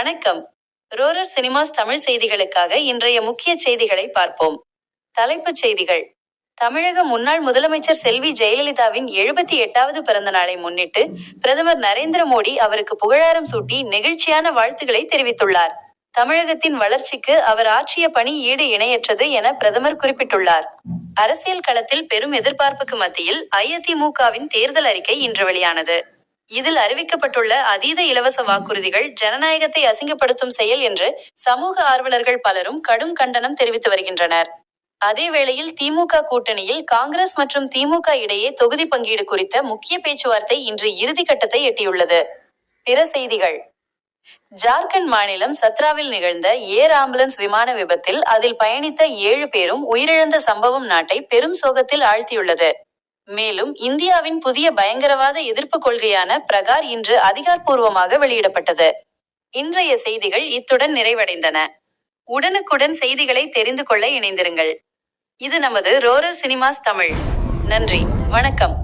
வணக்கம். ரோரர் சினிமாஸ் தமிழ் செய்திகளுக்காக இன்றைய முக்கிய செய்திகளை பார்ப்போம். தலைப்புச் செய்திகள். தமிழக முன்னாள் முதலமைச்சர் செல்வி ஜெயலலிதாவின் 78வது பிறந்த நாளை முன்னிட்டு பிரதமர் நரேந்திர மோடி அவருக்கு புகழாரம் சூட்டி நெகிழ்ச்சியான வாழ்த்துக்களை தெரிவித்துள்ளார். தமிழகத்தின் வளர்ச்சிக்கு அவர் ஆற்றிய பணி ஈடு இணையற்றது என பிரதமர் குறிப்பிட்டுள்ளார். அரசியல் களத்தில் பெரும் எதிர்பார்ப்புக்கு மத்தியில் அஇஅதிமுகவின் தேர்தல் அறிக்கை இன்று வெளியானது. இதில் அறிவிக்கப்பட்டுள்ள அதீத இலவச வாக்குறுதிகள் ஜனநாயகத்தை அசிங்கப்படுத்தும் செயல் என்று சமூக ஆர்வலர்கள் பலரும் கடும் கண்டனம் தெரிவித்து வருகின்றனர். அதேவேளையில் திமுக கூட்டணியில் காங்கிரஸ் மற்றும் திமுக இடையே தொகுதி பங்கீடு குறித்த முக்கிய பேச்சுவார்த்தை இன்று இறுதிக்கட்டத்தை எட்டியுள்ளது. பிற செய்திகள். ஜார்க்கண்ட் மாநிலம் சத்ராவில் நிகழ்ந்த ஏர் ஆம்புலன்ஸ் விமான விபத்தில் அதில் பயணித்த 7 பேரும் உயிரிழந்த சம்பவம் நாட்டை பெரும் சோகத்தில் ஆழ்த்தியுள்ளது. மேலும் இந்தியாவின் புதிய பயங்கரவாத எதிர்ப்பு கொள்கையான பிரகார் இன்று அதிகாரப்பூர்வமாக வெளியிடப்பட்டது. இன்றைய செய்திகள் இத்துடன் நிறைவடைந்தன. உடனுக்குடன் செய்திகளை தெரிந்து கொள்ள இணைந்திருங்கள். இது நமது ரோரர் சினிமாஸ் தமிழ். நன்றி, வணக்கம்.